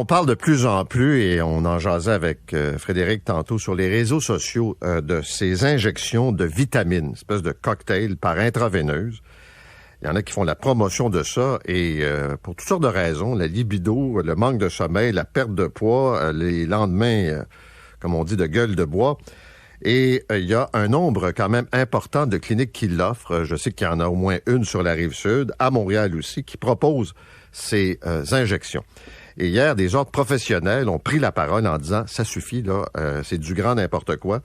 On parle de plus en plus, et on en jasait avec Frédéric tantôt, sur les réseaux sociaux de ces injections de vitamines, une espèce de cocktail par intraveineuse. Il y en a qui font la promotion de ça, et pour toutes sortes de raisons, la libido, le manque de sommeil, la perte de poids, les lendemains, comme on dit, de gueule de bois. Et il y a un nombre quand même important de cliniques qui l'offrent. Je sais qu'il y en a au moins une sur la Rive-Sud, à Montréal aussi, qui propose ces injections. Et hier, des ordres professionnels ont pris la parole en disant « ça suffit, là, c'est du grand n'importe quoi ».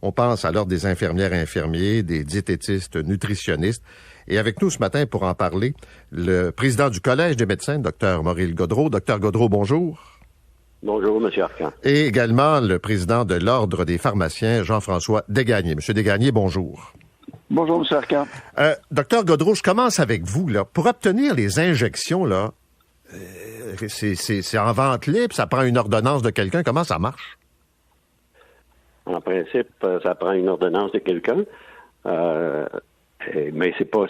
On pense à l'ordre des infirmières et infirmiers, des diététistes, nutritionnistes. Et avec nous ce matin pour en parler, le président du Collège des médecins, Dr Maurice Gaudreault. Dr Gaudreault, bonjour. Bonjour, M. Arcan. Et également le président de l'Ordre des pharmaciens, Jean-François Desgagnés. M. Desgagnés, bonjour. Bonjour, M. Arcan. Dr Gaudreault, je commence avec vous. Là. Pour obtenir les injections, là, c'est en vente libre, ça prend une ordonnance de quelqu'un. Comment ça marche? En principe, ça prend une ordonnance de quelqu'un, mais c'est pas,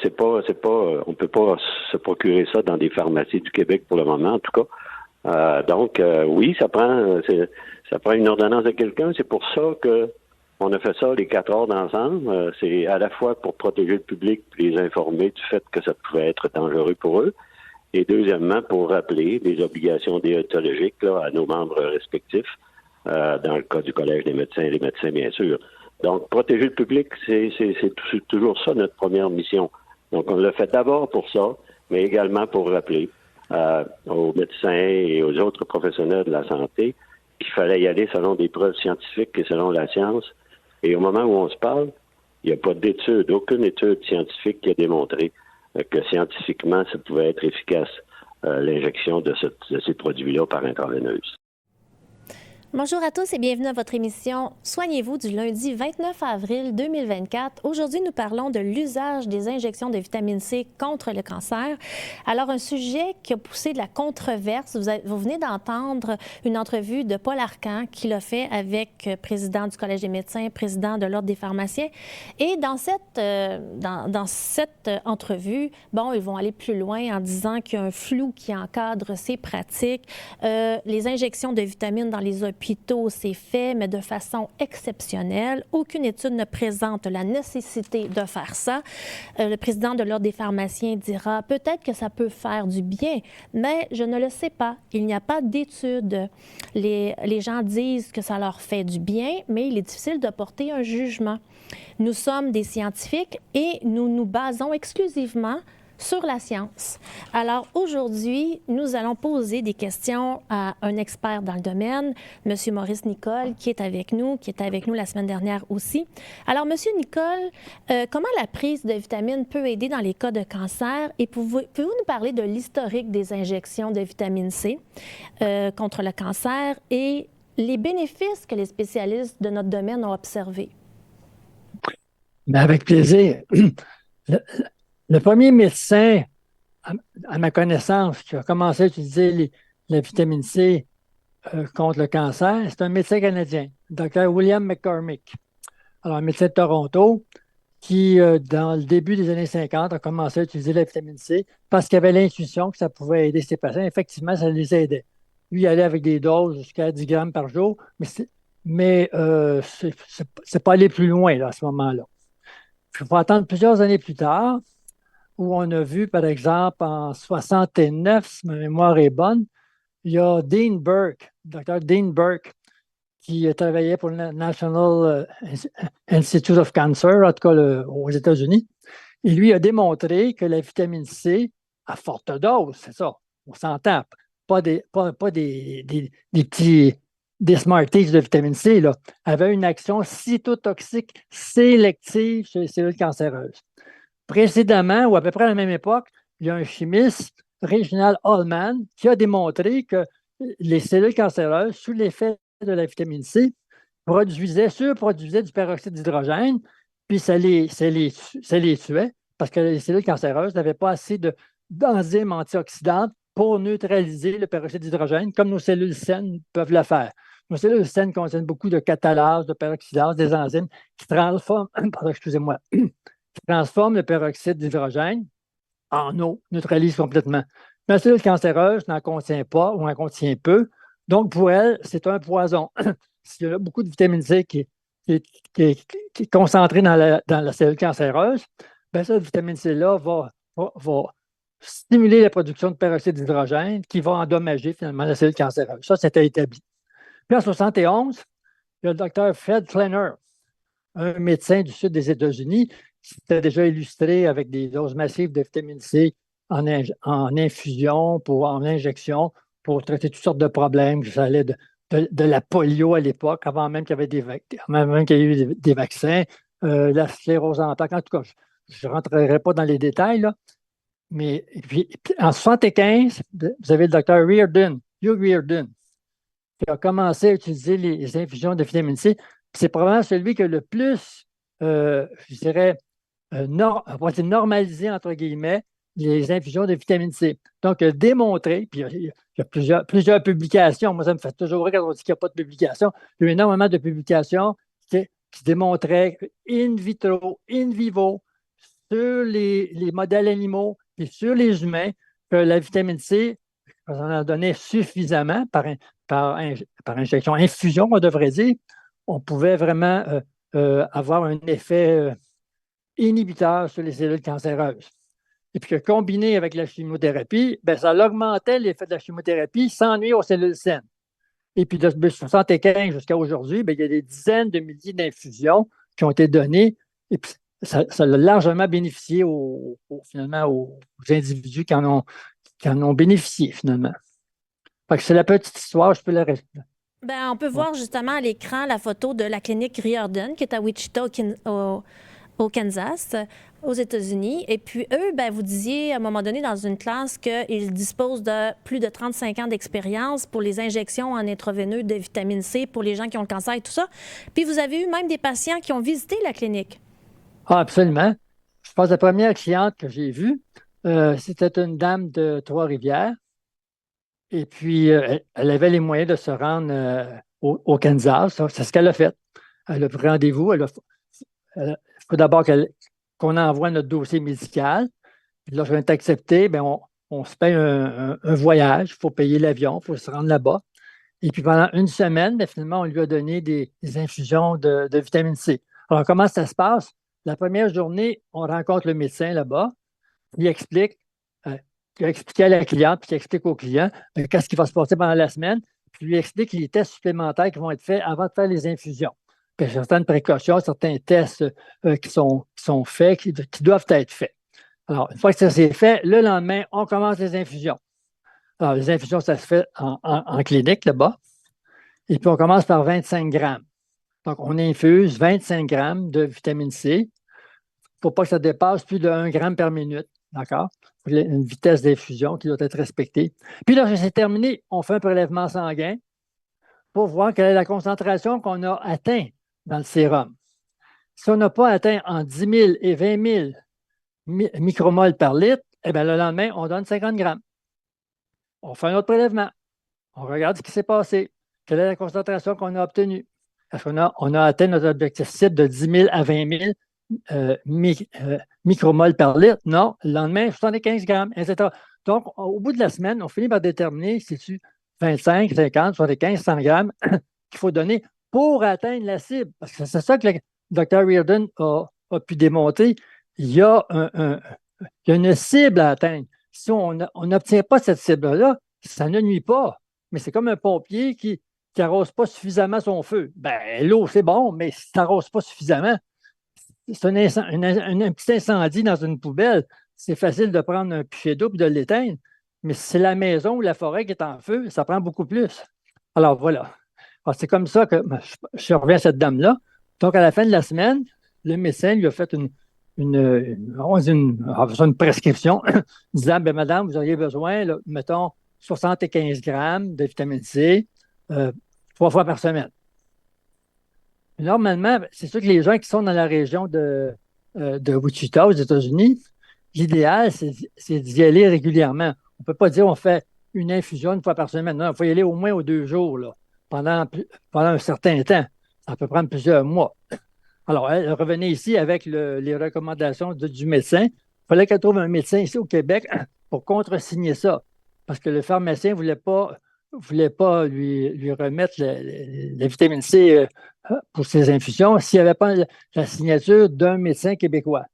on peut pas se procurer ça dans des pharmacies du Québec pour le moment, en tout cas. Donc, oui, ça prend une ordonnance de quelqu'un. C'est pour ça que on a fait ça les 4 ordres ensemble. C'est à la fois pour protéger le public et les informer du fait que ça pouvait être dangereux pour eux. Et deuxièmement, pour rappeler les obligations déontologiques là, à nos membres respectifs, dans le cas du Collège des médecins et des médecins, bien sûr. Donc, protéger le public, c'est toujours ça notre première mission. Donc, on l'a fait d'abord pour ça, mais également pour rappeler aux médecins et aux autres professionnels de la santé qu'il fallait y aller selon des preuves scientifiques et selon la science. Et au moment où on se parle, il n'y a pas d'étude, aucune étude scientifique qui a démontré que scientifiquement, ça pouvait être efficace, l'injection de ces produits-là par intraveineuse. Bonjour à tous et bienvenue à votre émission Soignez-vous du lundi 29 avril 2024. Aujourd'hui, nous parlons de l'usage des injections de vitamine C contre le cancer. Alors, un sujet qui a poussé de la controverse. Vous venez d'entendre une entrevue de Paul Arcan qui l'a fait avec le président du Collège des médecins, président de l'Ordre des pharmaciens. Et dans cette entrevue, bon, ils vont aller plus loin en disant qu'il y a un flou qui encadre ces pratiques. Les injections de vitamines dans les hôpitaux, c'est fait, mais de façon exceptionnelle. Aucune étude ne présente la nécessité de faire ça. Le président de l'Ordre des pharmaciens dira peut-être que ça peut faire du bien, mais je ne le sais pas. Il n'y a pas d'études. Les gens disent que ça leur fait du bien, mais il est difficile de porter un jugement. Nous sommes des scientifiques et nous nous basons exclusivement sur la science. Alors aujourd'hui, nous allons poser des questions à un expert dans le domaine, M. Maurice Nicole, qui est avec nous la semaine dernière aussi. Alors, M. Nicole, comment la prise de vitamines peut aider dans les cas de cancer? Et pouvez-vous nous parler de l'historique des injections de vitamine C contre le cancer et les bénéfices que les spécialistes de notre domaine ont observés? Bien, avec plaisir. Le premier médecin, à ma connaissance, qui a commencé à utiliser la vitamine C contre le cancer, c'est un médecin canadien, Dr William McCormick. Alors, un médecin de Toronto qui, dans le début des années 50, a commencé à utiliser la vitamine C parce qu'il avait l'intuition que ça pouvait aider ses patients. Effectivement, ça les aidait. Lui, il allait avec des doses jusqu'à 10 grammes par jour, mais c'est pas aller plus loin là, à ce moment-là. Il faut attendre plusieurs années plus tard, où on a vu, par exemple, en 69, si ma mémoire est bonne, il y a Dean Burke, Dr Dean Burke, qui travaillait pour le National Institute of Cancer, en tout cas aux États-Unis. Et lui a démontré que la vitamine C, à forte dose, c'est ça, on s'entend, pas des petits Smarties de vitamine C, là, avait une action cytotoxique sélective chez les cellules cancéreuses. Précédemment, ou à peu près à la même époque, il y a un chimiste, Reginald Hallman, qui a démontré que les cellules cancéreuses, sous l'effet de la vitamine C, surproduisaient du peroxyde d'hydrogène, puis ça les tuait, parce que les cellules cancéreuses n'avaient pas assez d'enzymes antioxydantes pour neutraliser le peroxyde d'hydrogène, comme nos cellules saines peuvent le faire. Nos cellules saines contiennent beaucoup de catalase, de peroxydase, des enzymes qui transforment, qui transforme le peroxyde d'hydrogène en eau, neutralise complètement. Mais la cellule cancéreuse n'en contient pas ou en contient peu, Donc, pour elle, c'est un poison. S'il y a beaucoup de vitamine C qui est concentrée dans la cellule cancéreuse, bien, cette vitamine C-là va stimuler la production de peroxyde d'hydrogène qui va endommager finalement la cellule cancéreuse. Ça, c'était établi. Puis en 1971, il y a le docteur Fred Klenner, un médecin du sud des États-Unis, qui s'était déjà illustré avec des doses massives de vitamine C en infusion, en injection, pour traiter toutes sortes de problèmes. Ça allait de la polio à l'époque, avant même qu'il y ait eu des vaccins, la sclérose en plaques. En tout cas, je ne rentrerai pas dans les détails, là. Mais puis, en 1975, vous avez le docteur Hugh Reardon, qui a commencé à utiliser les infusions de vitamine C. C'est probablement celui qui a le plus, je dirais, normalisé, entre guillemets, les infusions de vitamine C. Donc, démontré, puis il y a plusieurs publications. Moi, ça me fait toujours rire quand on dit qu'il n'y a pas de publications. Il y a eu énormément de publications qui démontraient in vitro, in vivo, sur les modèles animaux et sur les humains, que la vitamine C, on en donnait suffisamment par injection, infusion, on devrait dire, on pouvait vraiment avoir un effet inhibiteur sur les cellules cancéreuses. Et puis que combiné avec la chimiothérapie, bien, ça augmentait l'effet de la chimiothérapie sans nuire aux cellules saines. Et puis de 1975 jusqu'à aujourd'hui, bien, il y a des dizaines de milliers d'infusions qui ont été données. Et puis ça a largement bénéficié finalement aux individus qui en ont bénéficié finalement. Fait que c'est la petite histoire, je peux la rester. On peut voir justement à l'écran la photo de la clinique Riordan qui est à Wichita, au Kansas, aux États-Unis. Et puis eux, vous disiez à un moment donné dans une classe qu'ils disposent de plus de 35 ans d'expérience pour les injections en intraveineux de vitamine C pour les gens qui ont le cancer et tout ça. Puis vous avez eu même des patients qui ont visité la clinique. Ah, absolument. Je pense que la première cliente que j'ai vue, c'était une dame de Trois-Rivières. Et puis, elle avait les moyens de se rendre au Kansas. C'est ce qu'elle a fait. Elle a pris rendez-vous. Il faut d'abord qu'on envoie notre dossier médical. Puis lorsqu'on est accepté, on se paye un voyage. Il faut payer l'avion, il faut se rendre là-bas. Et puis, pendant une semaine, finalement, on lui a donné des infusions de vitamine C. Alors, comment ça se passe? La première journée, on rencontre le médecin là-bas. Il explique. Il a expliqué à la cliente, puis il explique au client qu'est-ce qui va se passer pendant la semaine, puis lui explique les tests supplémentaires qui vont être faits avant de faire les infusions. Puis il y a certaines précautions, certains tests qui sont faits, qui doivent être faits. Alors, une fois que ça s'est fait, le lendemain, on commence les infusions. Alors, les infusions, ça se fait en clinique là-bas. Et puis, on commence par 25 grammes. Donc, on infuse 25 grammes de vitamine C. Il ne faut pas que ça dépasse plus de 1 gramme par minute. D'accord? Une vitesse d'infusion qui doit être respectée. Puis lorsque c'est terminé, on fait un prélèvement sanguin pour voir quelle est la concentration qu'on a atteint dans le sérum. Si on n'a pas atteint entre 10 000 et 20 000 micromoles par litre, le lendemain, on donne 50 grammes. On fait un autre prélèvement. On regarde ce qui s'est passé. Quelle est la concentration qu'on a obtenue? Est-ce qu'on a atteint notre objectif cible de 10 000 à 20 000 micromoles par litre? Non. Le lendemain, 75 grammes, etc. Donc, au bout de la semaine, on finit par déterminer si c'est 25, 50, 75, 100 grammes qu'il faut donner pour atteindre la cible. Parce que c'est ça que le Dr. Reardon a pu démontrer. Il y a une cible à atteindre. Si on n'obtient pas cette cible-là, ça ne nuit pas. Mais c'est comme un pompier qui n'arrose pas suffisamment son feu. L'eau, c'est bon, mais si tu n'arroses pas suffisamment, c'est un petit incendie dans une poubelle. C'est facile de prendre un pichet d'eau et de l'éteindre. Mais si c'est la maison ou la forêt qui est en feu, ça prend beaucoup plus. Alors voilà. Alors, c'est comme ça que je reviens à cette dame-là. Donc, à la fin de la semaine, le médecin lui a fait une prescription disant, madame, vous auriez besoin, là, mettons, 75 grammes de vitamine C 3 fois par semaine. Normalement, c'est sûr que les gens qui sont dans la région de Wichita, aux États-Unis, l'idéal, c'est d'y aller régulièrement. On ne peut pas dire on fait une infusion 1 fois par semaine. Non, il faut y aller au moins aux 2 jours, là, pendant un certain temps. Ça peut prendre plusieurs mois. Alors, elle revenait ici avec les recommandations du médecin. Il fallait qu'elle trouve un médecin ici au Québec pour contresigner ça. Parce que le pharmacien ne voulait pas ne voulait pas lui remettre la vitamine C pour ses infusions s'il n'y avait pas la signature d'un médecin québécois.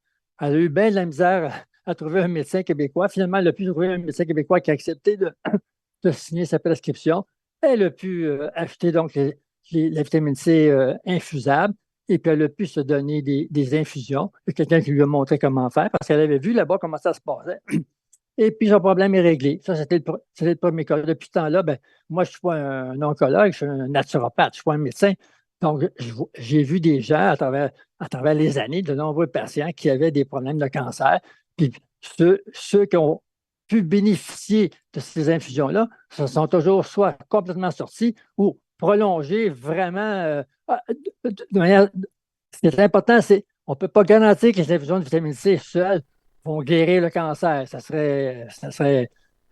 Elle a eu bien de la misère à trouver un médecin québécois. Finalement, elle a pu trouver un médecin québécois qui a accepté de signer sa prescription. Elle a pu acheter donc la vitamine C infusable et puis elle a pu se donner des infusions. Il y a quelqu'un qui lui a montré comment faire parce qu'elle avait vu là-bas comment ça se passait. Et puis, son problème est réglé. Ça, c'était le premier cas. Depuis ce temps-là, ben, moi, je ne suis pas un oncologue, je suis un naturopathe, je ne suis pas un médecin. Donc, j'ai vu des gens à travers les années, de nombreux patients qui avaient des problèmes de cancer. Puis, ceux qui ont pu bénéficier de ces infusions-là, se sont toujours soit complètement sortis ou prolongés vraiment de manière. Ce qui est important, c'est qu'on ne peut pas garantir que les infusions de vitamine C seules vont guérir le cancer. Ça serait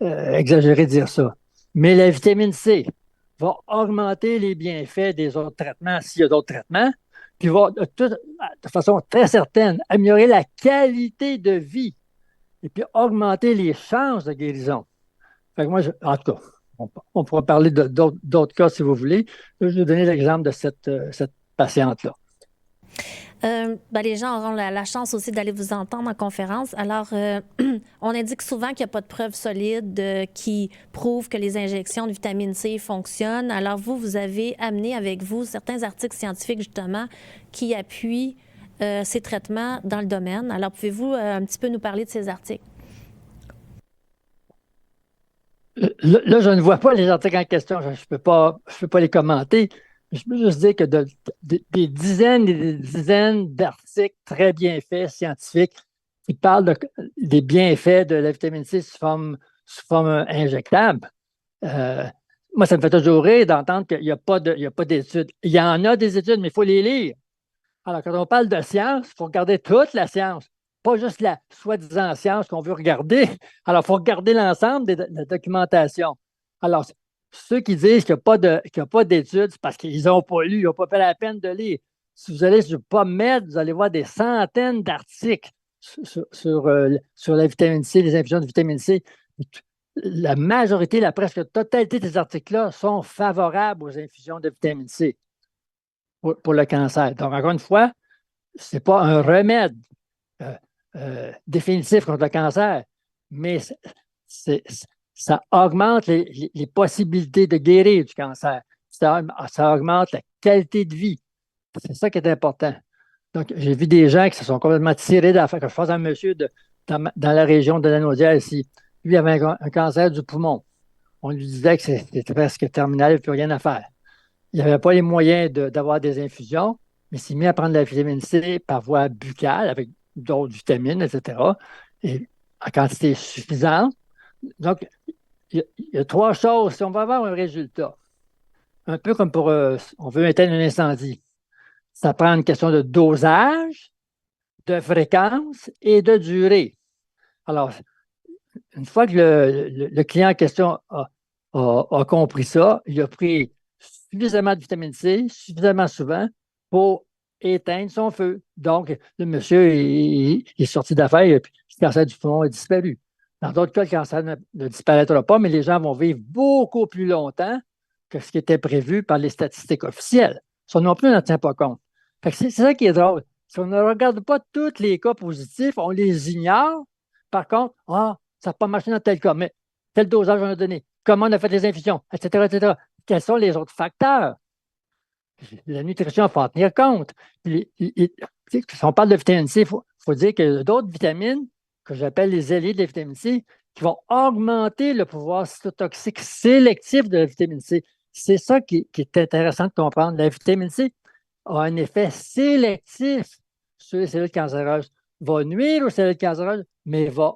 exagéré de dire ça. Mais la vitamine C va augmenter les bienfaits des autres traitements s'il y a d'autres traitements, puis va de façon très certaine améliorer la qualité de vie et puis augmenter les chances de guérison. Fait que moi, en tout cas, on pourra parler d'autres cas si vous voulez. Je vais vous donner l'exemple de cette patiente-là. Les gens auront la chance aussi d'aller vous entendre en conférence. Alors, on indique souvent qu'il n'y a pas de preuves solides qui prouvent que les injections de vitamine C fonctionnent. Alors, vous avez amené avec vous certains articles scientifiques, justement, qui appuient ces traitements dans le domaine. Alors, pouvez-vous un petit peu nous parler de ces articles? Là, je ne vois pas les articles en question. Je ne peux pas les commenter. Je peux juste dire que des dizaines et des dizaines d'articles très bien faits, scientifiques, qui parlent des bienfaits de la vitamine C sous forme injectable. Moi, ça me fait toujours rire d'entendre qu'il n'y a pas d'études. Il y en a des études, mais il faut les lire. Alors, quand on parle de science, il faut regarder toute la science, pas juste la soi-disant science qu'on veut regarder. Alors, il faut regarder l'ensemble de la documentation. Alors, ceux qui disent qu'il n'y a pas d'études, c'est parce qu'ils n'ont pas lu, ils n'ont pas fait la peine de lire. Si vous allez sur PubMed, vous allez voir des centaines d'articles sur la vitamine C, les infusions de vitamine C. La majorité, la presque totalité des articles-là sont favorables aux infusions de vitamine C pour le cancer. Donc, encore une fois, ce n'est pas un remède définitif contre le cancer, mais ça augmente les possibilités de guérir du cancer. Ça augmente la qualité de vie. C'est ça qui est important. Donc, j'ai vu des gens qui se sont complètement tirés d'affaire. Je pense à un monsieur dans la région de la Naudière ici. Lui avait un cancer du poumon. On lui disait que c'était presque terminal, il n'y avait plus rien à faire. Il n'avait pas les moyens d'avoir des infusions, mais il s'est mis à prendre de la vitamine C par voie buccale avec d'autres vitamines, etc. Et en quantité suffisante. Donc, il y a trois choses. Si on va avoir un résultat, un peu comme on veut éteindre un incendie, ça prend une question de dosage, de fréquence et de durée. Alors, une fois que le client en question a compris ça, il a pris suffisamment de vitamine C, suffisamment souvent pour éteindre son feu. Donc, le monsieur il est sorti d'affaires et puis le cancer du poumon a disparu. Dans d'autres cas, le cancer ne disparaîtra pas, mais les gens vont vivre beaucoup plus longtemps que ce qui était prévu par les statistiques officielles. Ça non plus, on n'en tient pas compte. C'est ça qui est drôle. Si on ne regarde pas tous les cas positifs, on les ignore. Par contre, ça n'a pas marché dans tel cas, mais tel dosage on a donné, comment on a fait les infusions, etc., etc. Quels sont les autres facteurs? La nutrition, il faut en tenir compte. Si on parle de vitamine C, il faut dire qu'il y a d'autres vitamines que j'appelle les alliés de la vitamine C qui vont augmenter le pouvoir cytotoxique sélectif de la vitamine C. C'est ça qui est intéressant de comprendre. La vitamine C a un effet sélectif sur les cellules cancéreuses, va nuire aux cellules cancéreuses, mais va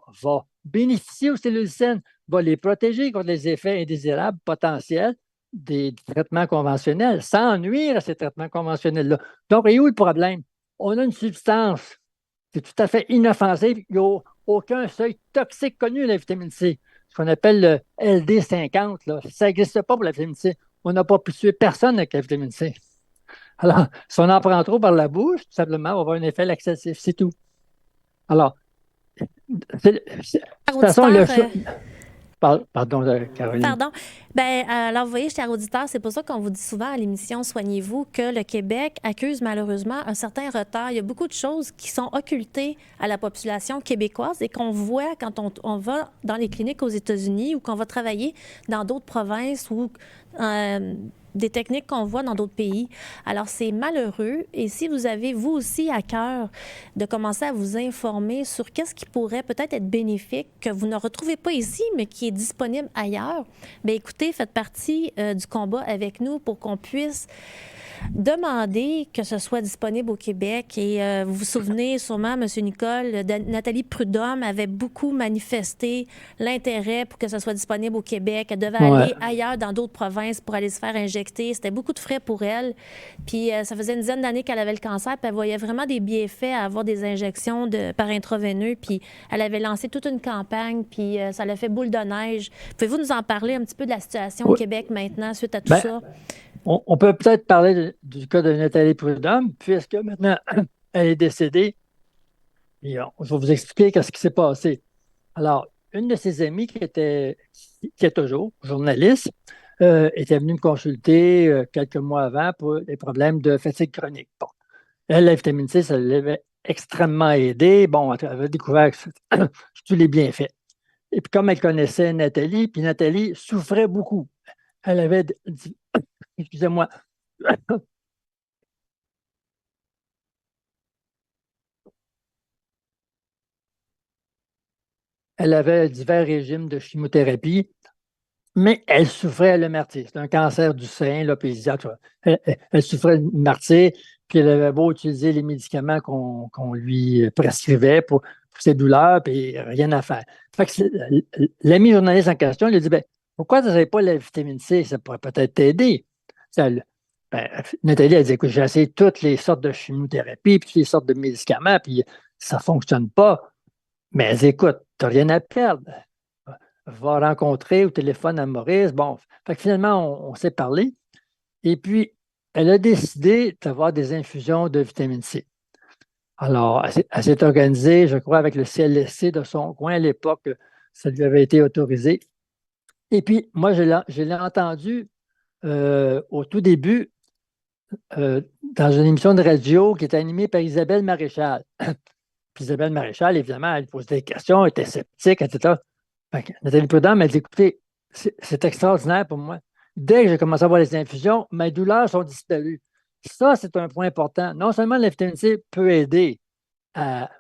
bénéficier aux cellules saines, va les protéger contre les effets indésirables potentiels des traitements conventionnels, sans nuire à ces traitements conventionnels-là. Donc, il y a où le problème? On a une substance qui est tout à fait inoffensive. Il n'y a aucun seuil toxique connu de la vitamine C. Ce qu'on appelle le LD50, là. Ça n'existe pas pour la vitamine C. On n'a pas pu tuer personne avec la vitamine C. Alors, si on en prend trop par la bouche, tout simplement, on va avoir un effet laxatif, c'est tout. Alors, de toute façon, Pardon, Caroline. Pardon. Alors, vous voyez, chers auditeurs, c'est pour ça qu'on vous dit souvent à l'émission Soignez-vous que le Québec accuse malheureusement un certain retard. Il y a beaucoup de choses qui sont occultées à la population québécoise et qu'on voit quand on va dans les cliniques aux États-Unis ou qu'on va travailler dans d'autres provinces ou des techniques qu'on voit dans d'autres pays. Alors, c'est malheureux. Et si vous avez, vous aussi, à cœur de commencer à vous informer sur qu'est-ce qui pourrait peut-être être bénéfique, que vous ne retrouvez pas ici, mais qui est disponible ailleurs, bien, écoutez, faites partie du combat avec nous pour qu'on puisse demander que ce soit disponible au Québec. Et vous vous souvenez sûrement, M. Nicole, Nathalie Prudhomme avait beaucoup manifesté l'intérêt pour que ce soit disponible au Québec. Elle devait aller ailleurs dans d'autres provinces pour aller se faire injecter. C'était beaucoup de frais pour elle. Puis ça faisait une dizaine d'années qu'elle avait le cancer, puis elle voyait vraiment des bienfaits à avoir des injections par intraveineux. Puis elle avait lancé toute une campagne, puis ça l'a fait boule de neige. Pouvez-vous nous en parler un petit peu de la situation au Québec maintenant suite à tout ça? On peut peut-être parler du cas de Nathalie Prudhomme, puisque maintenant, elle est décédée. Et je vais vous expliquer ce qui s'est passé. Alors, une de ses amies qui est toujours journaliste, était venue me consulter quelques mois avant pour des problèmes de fatigue chronique. Bon. Elle, la vitamine C, ça l'avait extrêmement aidé. Bon, elle avait découvert tous les bienfaits. Et puis, comme elle connaissait Nathalie, puis Nathalie souffrait beaucoup. Elle avait excusez-moi. Elle avait divers régimes de chimiothérapie, mais elle souffrait le martyr. C'est un cancer du sein, là, puis elle souffrait de martyr, puis elle avait beau utiliser les médicaments qu'on lui prescrivait pour ses douleurs, puis rien à faire. Fait que l'ami journaliste en question lui a dit, pourquoi vous n'avez pas la vitamine C? Ça pourrait peut-être t'aider. Nathalie a dit, écoute, j'ai essayé toutes les sortes de chimiothérapie, puis toutes les sortes de médicaments, puis ça ne fonctionne pas. Mais elle dit, écoute, tu n'as rien à perdre. Va rencontrer au téléphone à Maurice. Bon, fait que finalement, on s'est parlé. Et puis, elle a décidé d'avoir des infusions de vitamine C. Alors, elle s'est organisée, je crois, avec le CLSC de son coin à l'époque, ça lui avait été autorisé. Et puis, moi, je l'ai entendu au tout début dans une émission de radio qui était animée par Isabelle Maréchal. Puis Isabelle Maréchal, évidemment, elle posait des questions, elle était sceptique, etc. Nathalie Prudhomme, elle dit, écoutez, c'est extraordinaire pour moi. Dès que j'ai commencé à avoir les infusions, mes douleurs sont disparues. Ça, c'est un point important. Non seulement la vitamine C peut aider à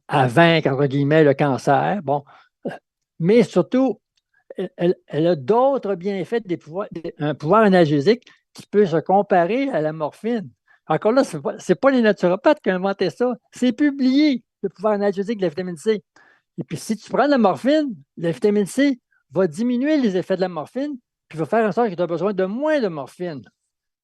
vaincre, entre guillemets, le cancer, bon, mais surtout, elle a d'autres bienfaits, un pouvoir analgésique qui peut se comparer à la morphine. Encore là, ce n'est pas les naturopathes qui ont inventé ça. C'est publié, le pouvoir analgésique de la vitamine C. Et puis, si tu prends de la morphine, la vitamine C va diminuer les effets de la morphine, puis va faire en sorte que tu as besoin de moins de morphine.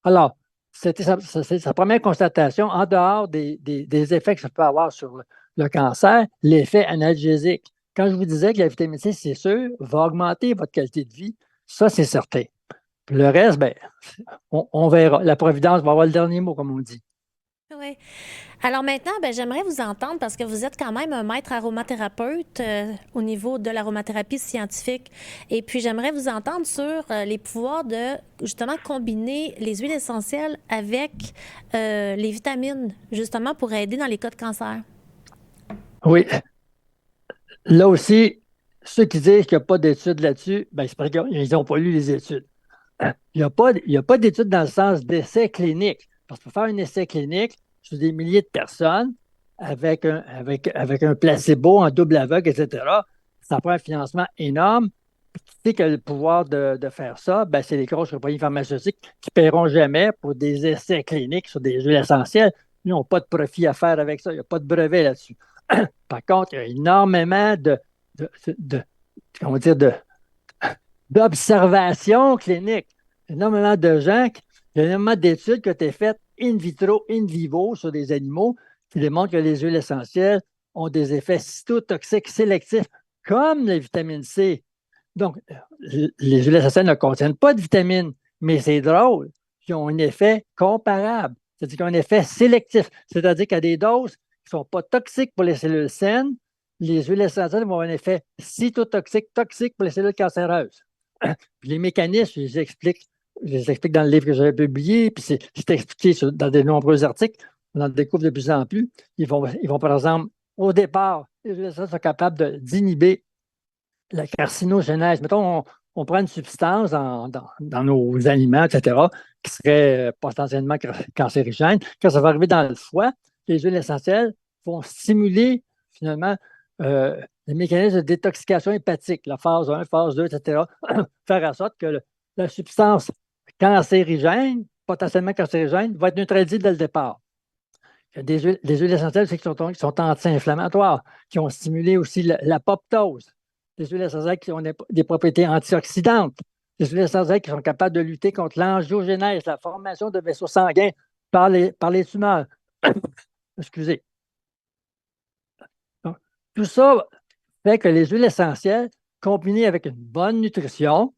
Alors, c'était sa première constatation, en dehors des effets que ça peut avoir sur le cancer, l'effet analgésique. Quand je vous disais que la vitamine C, c'est sûr, va augmenter votre qualité de vie, ça, c'est certain. Puis le reste, on verra. La providence va avoir le dernier mot, comme on dit. Oui. Alors maintenant, j'aimerais vous entendre parce que vous êtes quand même un maître aromathérapeute au niveau de l'aromathérapie scientifique. Et puis, j'aimerais vous entendre sur les pouvoirs de, justement, combiner les huiles essentielles avec les vitamines, justement, pour aider dans les cas de cancer. Oui. Là aussi, ceux qui disent qu'il n'y a pas d'études là-dessus, c'est parce qu'ils n'ont pas lu les études. Il n'y a pas d'études dans le sens d'essai clinique. Parce que pour faire un essai clinique sur des milliers de personnes, avec un placebo en double aveugle, etc., ça prend un financement énorme. Puis tu sais que le pouvoir de faire ça, c'est les grosses compagnies pharmaceutiques qui ne paieront jamais pour des essais cliniques sur des huiles essentielles. Ils n'ont pas de profit à faire avec ça. Il n'y a pas de brevet là-dessus. Par contre, il y a énormément d'observations cliniques. Énormément de gens, il y a énormément d'études qui ont été faites in vitro, in vivo sur des animaux qui démontrent que les huiles essentielles ont des effets cytotoxiques sélectifs comme la vitamine C. Donc, les huiles essentielles ne contiennent pas de vitamines, mais c'est drôle, ils ont un effet comparable, c'est-à-dire qu'ils ont un effet sélectif, c'est-à-dire qu'il y a des doses qui ne sont pas toxiques pour les cellules saines, les huiles essentielles vont avoir un effet cytotoxique, toxique pour les cellules cancéreuses. Puis les mécanismes, je les explique dans le livre que j'avais publié, puis c'est expliqué dans de nombreux articles. On en découvre de plus en plus. Ils vont par exemple, au départ, les huiles essentielles sont capables d'inhiber la carcinogénèse. Mettons, on prend une substance dans nos aliments, etc., qui serait potentiellement cancérigène. Quand ça va arriver dans le foie, les huiles essentielles vont stimuler finalement les mécanismes de détoxication hépatique, la phase 1, phase 2, etc., faire en sorte que la substance cancérigène, potentiellement cancérigène, va être neutralisée dès le départ. Il y a des huiles essentielles qui sont anti-inflammatoires, qui ont stimulé aussi l'apoptose. Des huiles essentielles qui ont des propriétés antioxydantes. Des huiles essentielles qui sont capables de lutter contre l'angiogénèse, la formation de vaisseaux sanguins par les tumeurs. Excusez. Donc, tout ça fait que les huiles essentielles, combinées avec une bonne nutrition,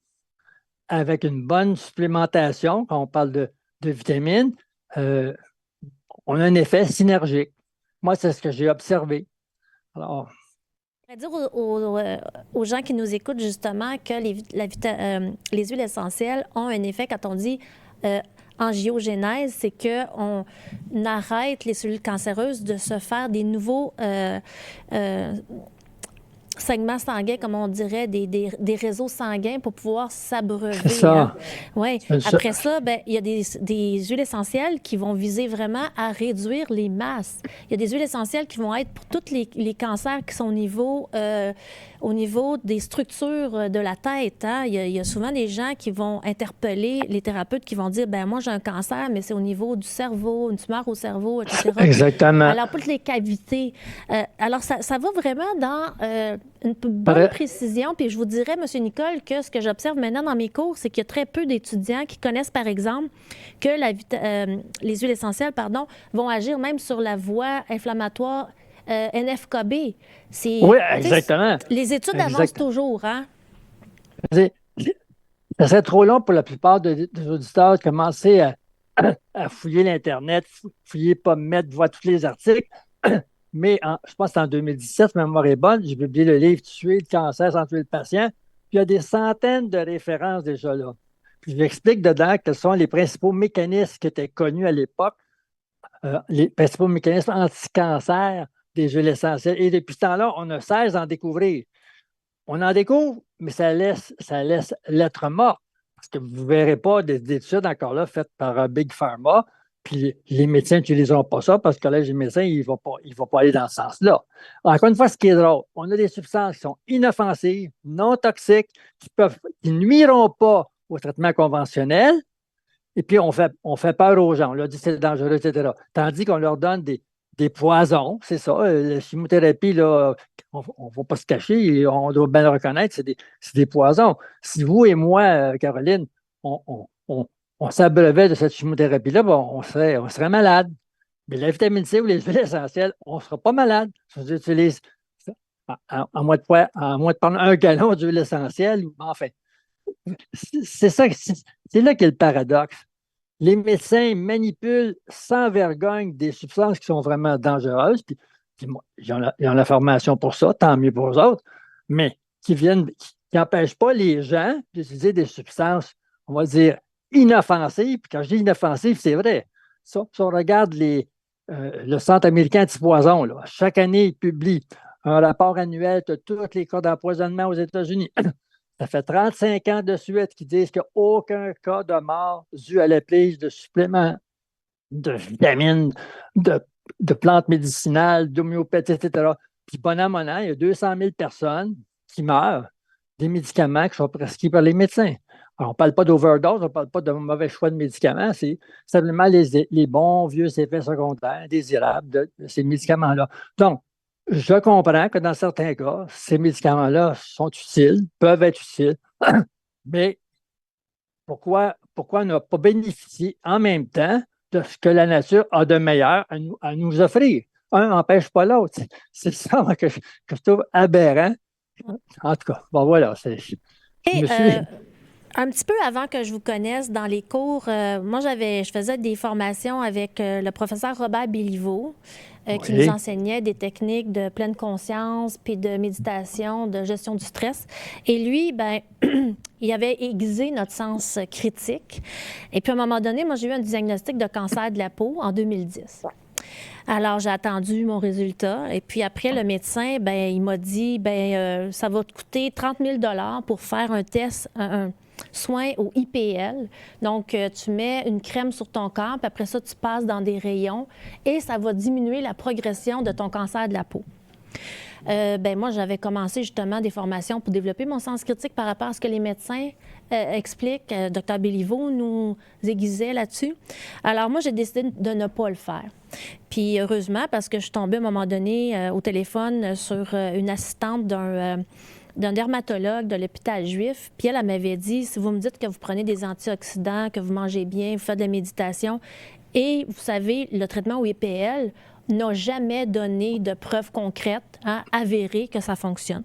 avec une bonne supplémentation, quand on parle de vitamines, on a un effet synergique. Moi, c'est ce que j'ai observé. Alors, Je voudrais dire aux gens qui nous écoutent justement que les huiles essentielles ont un effet quand on dit angiogénèse, c'est qu'on arrête les cellules cancéreuses de se faire des nouveaux segments sanguins, comme on dirait, des réseaux sanguins pour pouvoir s'abreuver. C'est ça. Hein? Oui. Après ça, il y a des huiles essentielles qui vont viser vraiment à réduire les masses. Il y a des huiles essentielles qui vont être pour tous les cancers qui sont au niveau des structures de la tête. Hein? Il y a souvent des gens qui vont interpeller les thérapeutes qui vont dire, moi j'ai un cancer, mais c'est au niveau du cerveau, une tumeur au cerveau, etc. Exactement. Alors, pour les cavités. Alors, ça va vraiment dans une bonne précision. Puis je vous dirais, M. Nicole, que ce que j'observe maintenant dans mes cours, c'est qu'il y a très peu d'étudiants qui connaissent, par exemple, que les huiles essentielles vont agir même sur la voie inflammatoire NF-κB. Oui, exactement. Les études avancent toujours, hein? Ça serait trop long pour la plupart des auditeurs de commencer à fouiller l'Internet, fouiller PubMed, voir tous les articles. Mais je pense que c'est en 2017, si ma mémoire est bonne, j'ai publié le livre Tuer le cancer sans tuer le patient. Puis il y a des centaines de références déjà là. Puis j'explique dedans quels sont les principaux mécanismes qui étaient connus à l'époque, les principaux mécanismes anti-cancer des huiles essentielles. Et depuis ce temps-là, on ne cesse d'en découvrir. On en découvre, mais ça laisse lettre morte. Parce que vous ne verrez pas des études encore là faites par Big Pharma. Puis les médecins n'utiliseront pas ça parce que là, les médecins, ils ne vont pas aller dans ce sens-là. Encore une fois, ce qui est drôle, on a des substances qui sont inoffensives, non toxiques, qui nuiront pas au traitement conventionnel. Et puis, on fait peur aux gens. On leur dit que c'est dangereux, etc. Tandis qu'on leur donne des poisons, c'est ça. La chimiothérapie, là, on ne va pas se cacher, on doit bien le reconnaître, c'est des poisons. Si vous et moi, Caroline, on s'abreuvait de cette chimiothérapie-là, on serait malade. Mais la vitamine C ou les huiles essentielles, on ne sera pas malade. Si on utilise en moins de prendre 1 gallon d'huile essentielle, enfin. C'est là qu'est le paradoxe. Les médecins manipulent sans vergogne des substances qui sont vraiment dangereuses, puis ils ont la formation pour ça, tant mieux pour eux autres, mais qui n'empêchent pas les gens d'utiliser des substances, on va dire, inoffensives. Puis quand je dis inoffensives, c'est vrai. Si on regarde le Centre américain anti-poison, là, chaque année, il publie un rapport annuel de tous les cas d'empoisonnement aux États-Unis. Ça fait 35 ans de suite qu'ils disent qu'il n'y a aucun cas de mort dû à la prise de suppléments de vitamines, de plantes médicinales, d'homéopathie, etc. Puis, bonhomme, il y a 200 000 personnes qui meurent des médicaments qui sont prescrits par les médecins. Alors, on ne parle pas d'overdose, on ne parle pas de mauvais choix de médicaments, c'est simplement les bons vieux effets secondaires désirables de ces médicaments-là. Donc, je comprends que dans certains cas, ces médicaments-là sont utiles, peuvent être utiles, mais pourquoi on n'a pas bénéficié en même temps de ce que la nature a de meilleur à nous offrir? Un n'empêche pas l'autre. C'est ça que je trouve aberrant. En tout cas, bon voilà. Un petit peu avant que je vous connaisse dans les cours, moi, je faisais des formations avec le professeur Robert Béliveau, qui nous enseignait des techniques de pleine conscience, puis de méditation, de gestion du stress. Et lui, ben, il avait aiguisé notre sens critique. Et puis, à un moment donné, moi, j'ai eu un diagnostic de cancer de la peau en 2010. Alors, j'ai attendu mon résultat. Et puis après, le médecin, ben, il m'a dit, ça va te coûter 30 000 pour faire un test, un soin au IPL. Donc, tu mets une crème sur ton corps, puis après ça, tu passes dans des rayons et ça va diminuer la progression de ton cancer de la peau. Moi, j'avais commencé justement des formations pour développer mon sens critique par rapport à ce que les médecins expliquent. Dr Béliveau nous aiguisait là-dessus. Alors, moi, j'ai décidé de ne pas le faire. Puis, heureusement, parce que je suis tombée à un moment donné au téléphone sur une assistante d'un dermatologue de l'hôpital juif. Puis elle m'avait dit, si vous me dites que vous prenez des antioxydants, que vous mangez bien, vous faites de la méditation, et vous savez, le traitement au IPL n'a jamais donné de preuves concrètes, avérées que ça fonctionne.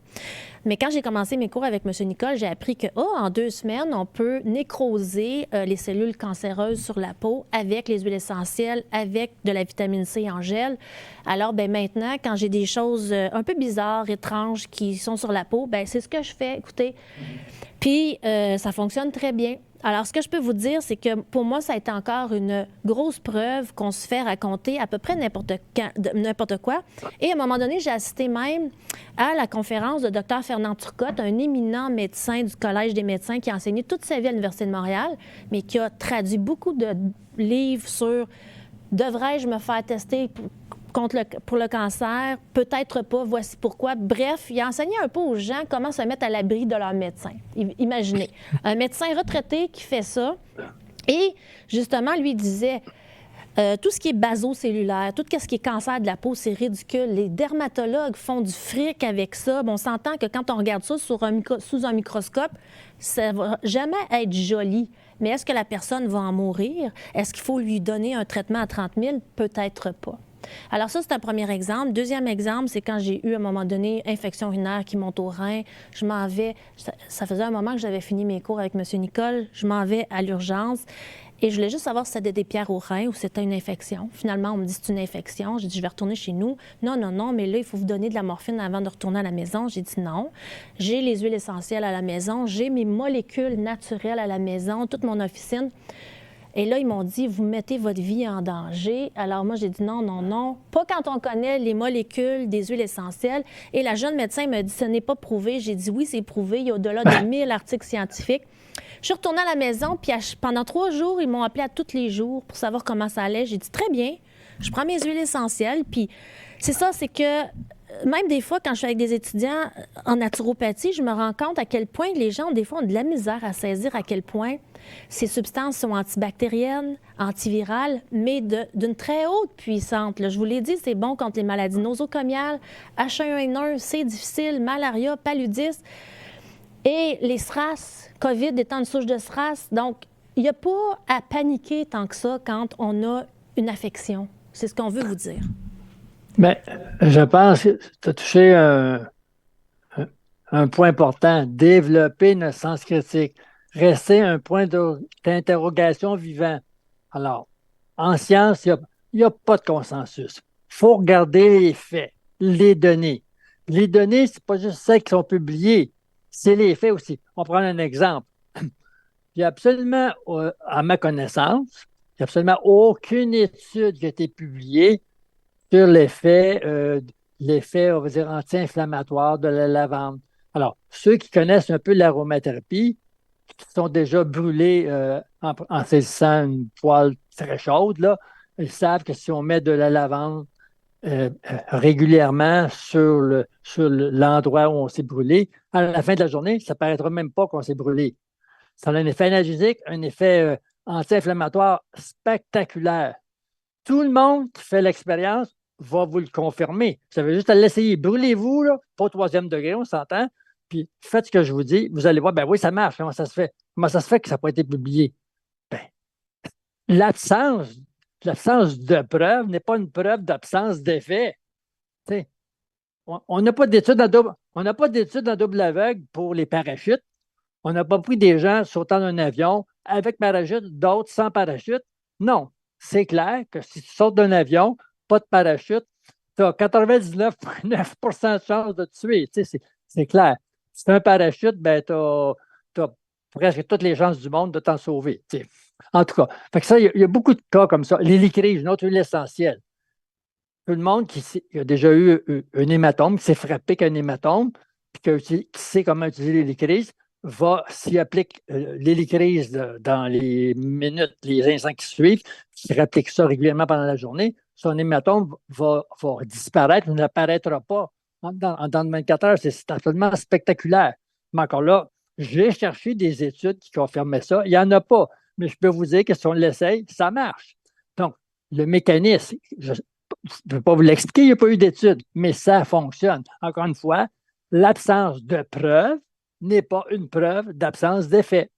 Mais quand j'ai commencé mes cours avec M. Nicole, j'ai appris que, en 2 semaines, on peut nécroser les cellules cancéreuses sur la peau avec les huiles essentielles, avec de la vitamine C en gel. Alors, maintenant, quand j'ai des choses un peu bizarres, étranges qui sont sur la peau, c'est ce que je fais, écoutez. Puis, ça fonctionne très bien. Alors, ce que je peux vous dire, c'est que pour moi, ça a été encore une grosse preuve qu'on se fait raconter à peu près n'importe quoi. Et à un moment donné, j'ai assisté même à la conférence de Dr Fernand Turcotte, un éminent médecin du Collège des médecins qui a enseigné toute sa vie à l'Université de Montréal, mais qui a traduit beaucoup de livres sur « Devrais-je me faire tester pour le cancer? Peut-être pas, voici pourquoi. » Bref, il a enseigné un peu aux gens comment se mettre à l'abri de leur médecin. Imaginez, un médecin retraité qui fait ça. Et justement, lui disait, tout ce qui est basocellulaire, tout ce qui est cancer de la peau, c'est ridicule. Les dermatologues font du fric avec ça. Bon, on s'entend que quand on regarde ça sous un microscope, ça ne va jamais être joli. Mais est-ce que la personne va en mourir? Est-ce qu'il faut lui donner un traitement à 30 000? Peut-être pas. Alors ça, c'est un premier exemple. Deuxième exemple, c'est quand j'ai eu, à un moment donné, infection urinaire qui monte au rein. Je m'en vais, ça faisait un moment que j'avais fini mes cours avec M. Nicole. Je m'en vais à l'urgence et je voulais juste savoir si c'était des pierres au rein ou si c'était une infection. Finalement, on me dit c'est une infection. J'ai dit, je vais retourner chez nous. Non, mais là, il faut vous donner de la morphine avant de retourner à la maison. J'ai dit non. J'ai les huiles essentielles à la maison. J'ai mes molécules naturelles à la maison, toute mon officine. Et là, ils m'ont dit, vous mettez votre vie en danger. Alors moi, j'ai dit non, pas quand on connaît les molécules des huiles essentielles. Et la jeune médecin m'a dit, ce n'est pas prouvé. J'ai dit, oui, c'est prouvé. Il y a au-delà de 1000 articles scientifiques. Je suis retournée à la maison, puis pendant 3 jours, ils m'ont appelé à tous les jours pour savoir comment ça allait. J'ai dit, très bien, je prends mes huiles essentielles. Puis c'est ça, c'est que même des fois, quand je suis avec des étudiants en naturopathie, je me rends compte à quel point les gens, des fois, ont de la misère à saisir à quel point ces substances sont antibactériennes, antivirales, mais d'une très haute puissance. Là, je vous l'ai dit, c'est bon contre les maladies nosocomiales, H1N1, c'est difficile, malaria, paludisme et les SRAS, COVID étant une souche de SRAS. Donc, il n'y a pas à paniquer tant que ça quand on a une affection. C'est ce qu'on veut vous dire. Bien, je pense que tu as touché un point important, développer notre sens critique, rester un point d'interrogation vivant. Alors, en science, il n'y a pas de consensus. Il faut regarder les faits, les données. Les données, ce n'est pas juste celles qui sont publiées, c'est les faits aussi. On prend un exemple. Il n'y a absolument, à ma connaissance, il n'y a absolument aucune étude qui a été publiée sur l'effet, on va dire, anti-inflammatoire de la lavande. Alors, ceux qui connaissent un peu l'aromathérapie, qui sont déjà brûlés en saisissant une poêle très chaude, là, ils savent que si on met de la lavande régulièrement sur l'endroit où on s'est brûlé, à la fin de la journée, ça ne paraîtra même pas qu'on s'est brûlé. Ça a un effet analgésique, un effet anti-inflammatoire spectaculaire. Tout le monde qui fait l'expérience va vous le confirmer. Ça veut juste à l'essayer. Brûlez-vous, là, pas au 3e degré, on s'entend, puis faites ce que je vous dis. Vous allez voir, ben oui, ça marche. Comment ça se fait? Comment ça se fait que ça n'a pas été publié? Ben, l'absence de preuve n'est pas une preuve d'absence d'effet. On n'a pas d'études à double aveugle pour les parachutes. On n'a pas pris des gens sautant d'un avion avec parachute, d'autres sans parachute. Non, c'est clair que si tu sautes d'un avion, pas de parachute, tu as 99,9 % de chance de te tuer. Tu sais, c'est clair. Si tu as un parachute, ben, tu as presque toutes les chances du monde de t'en sauver. Tu sais. En tout cas, fait que ça, il y a beaucoup de cas comme ça. L'hélicryse, une autre huile essentielle. Tout le monde qui a déjà eu un hématome, qui s'est frappé qu'un hématome, puis qui sait comment utiliser l'hélicryse, s'y applique l'hélicryse dans les minutes, les instants qui suivent, qui réapplique ça régulièrement pendant la journée, son hématome va disparaître, n'apparaîtra pas dans 24 heures. C'est absolument spectaculaire. Mais encore là, j'ai cherché des études qui confirmaient ça. Il n'y en a pas. Mais je peux vous dire que si on l'essaye, ça marche. Donc, le mécanisme, je ne peux pas vous l'expliquer, il n'y a pas eu d'études, mais ça fonctionne. Encore une fois, l'absence de preuve n'est pas une preuve d'absence d'effet.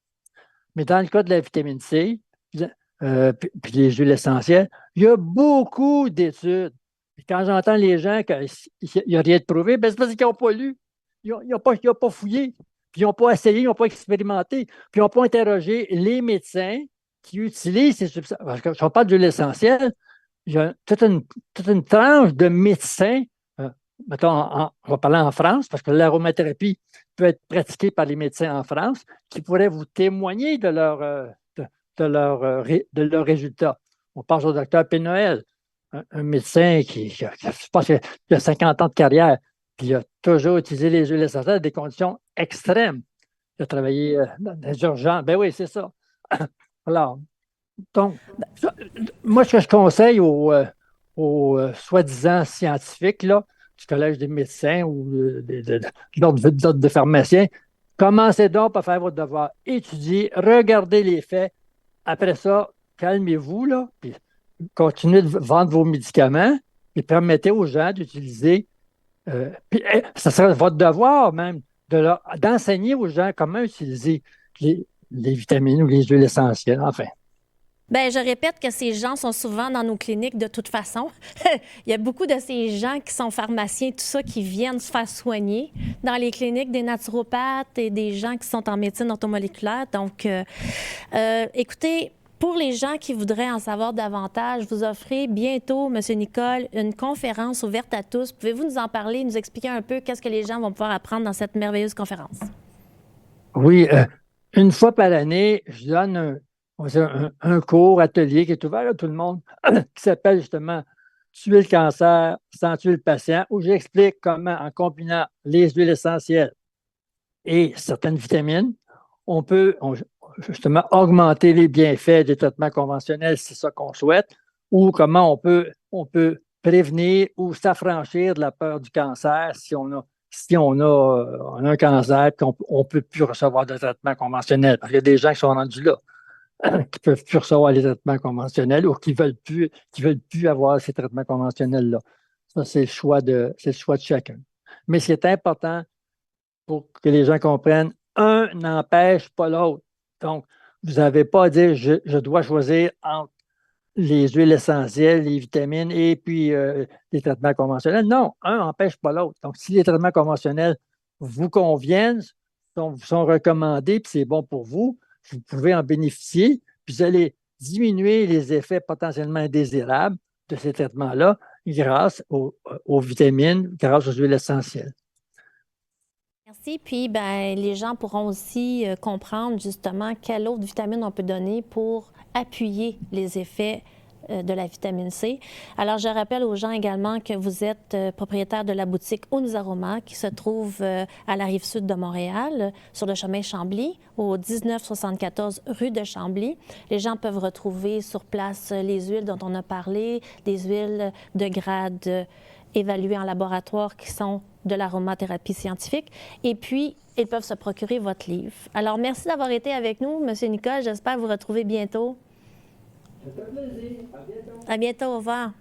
Mais dans le cas de la vitamine C, puis les huiles essentielles, il y a beaucoup d'études. Et quand j'entends les gens qu'il n'y a rien de prouvé, ben c'est parce qu'ils n'ont pas lu. Ils n'ont pas fouillé, puis ils n'ont pas essayé, ils n'ont pas expérimenté, puis ils n'ont pas interrogé les médecins qui utilisent ces substances. Parce que si on parle d'huile essentielle, il y a toute une tranche de médecins, mettons, on va parler en France, parce que l'aromathérapie peut être pratiquée par les médecins en France, qui pourraient vous témoigner de leurs résultats. On pense au docteur Pénoël, un médecin je pense qu'il a 50 ans de carrière, puis il a toujours utilisé les huiles essentielles dans des conditions extrêmes. Il a travaillé dans des urgences. Ben oui, c'est ça. Alors, donc, moi, ce que je conseille aux soi-disant scientifiques là, du Collège des médecins ou de l'ordre de pharmaciens, commencez donc par faire votre devoir. Étudiez, regardez les faits. Après ça, calmez-vous, là, puis continuez de vendre vos médicaments et permettez aux gens d'utiliser. Puis, ça serait votre devoir même d'enseigner aux gens comment utiliser les vitamines ou les huiles essentielles, enfin. Bien, je répète que ces gens sont souvent dans nos cliniques de toute façon. Il y a beaucoup de ces gens qui sont pharmaciens, tout ça, qui viennent se faire soigner dans les cliniques des naturopathes et des gens qui sont en médecine orthomoléculaire. Donc, écoutez, pour les gens qui voudraient en savoir davantage, vous offrez bientôt, M. Nicole, une conférence ouverte à tous. Pouvez-vous nous en parler, nous expliquer un peu qu'est-ce que les gens vont pouvoir apprendre dans cette merveilleuse conférence? Oui, une fois par année, je donne un cours, atelier qui est ouvert à tout le monde, qui s'appelle justement Tuer le cancer sans tuer le patient, où j'explique comment, en combinant les huiles essentielles et certaines vitamines, on peut justement augmenter les bienfaits des traitements conventionnels, si c'est ça qu'on souhaite, ou comment on peut prévenir ou s'affranchir de la peur du cancer si on a un cancer et qu'on ne peut plus recevoir de traitement conventionnel. Parce qu'il y a des gens qui sont rendus là, qui ne peuvent plus recevoir les traitements conventionnels ou qui veulent plus avoir ces traitements conventionnels-là. Ça, c'est le choix de chacun. Mais ce qui est important pour que les gens comprennent, un n'empêche pas l'autre. Donc, vous n'avez pas à dire je dois choisir entre les huiles essentielles, les vitamines et puis les traitements conventionnels. Non, un n'empêche pas l'autre. Donc, si les traitements conventionnels vous conviennent, sont recommandés, puis c'est bon pour vous, vous pouvez en bénéficier, puis vous allez diminuer les effets potentiellement indésirables de ces traitements-là grâce aux vitamines, grâce aux huiles essentielles. Merci. Puis, les gens pourront aussi comprendre justement quelle autre vitamine on peut donner pour appuyer les effets de la vitamine C. Alors, je rappelle aux gens également que vous êtes propriétaire de la boutique Unis Aroma qui se trouve à la rive sud de Montréal, sur le chemin Chambly, au 1974 rue de Chambly. Les gens peuvent retrouver sur place les huiles dont on a parlé, des huiles de grade évaluées en laboratoire qui sont de l'aromathérapie scientifique. Et puis, ils peuvent se procurer votre livre. Alors, merci d'avoir été avec nous, M. Nicole. J'espère vous retrouver bientôt. Ça fait plaisir. À bientôt. À bientôt. Au revoir.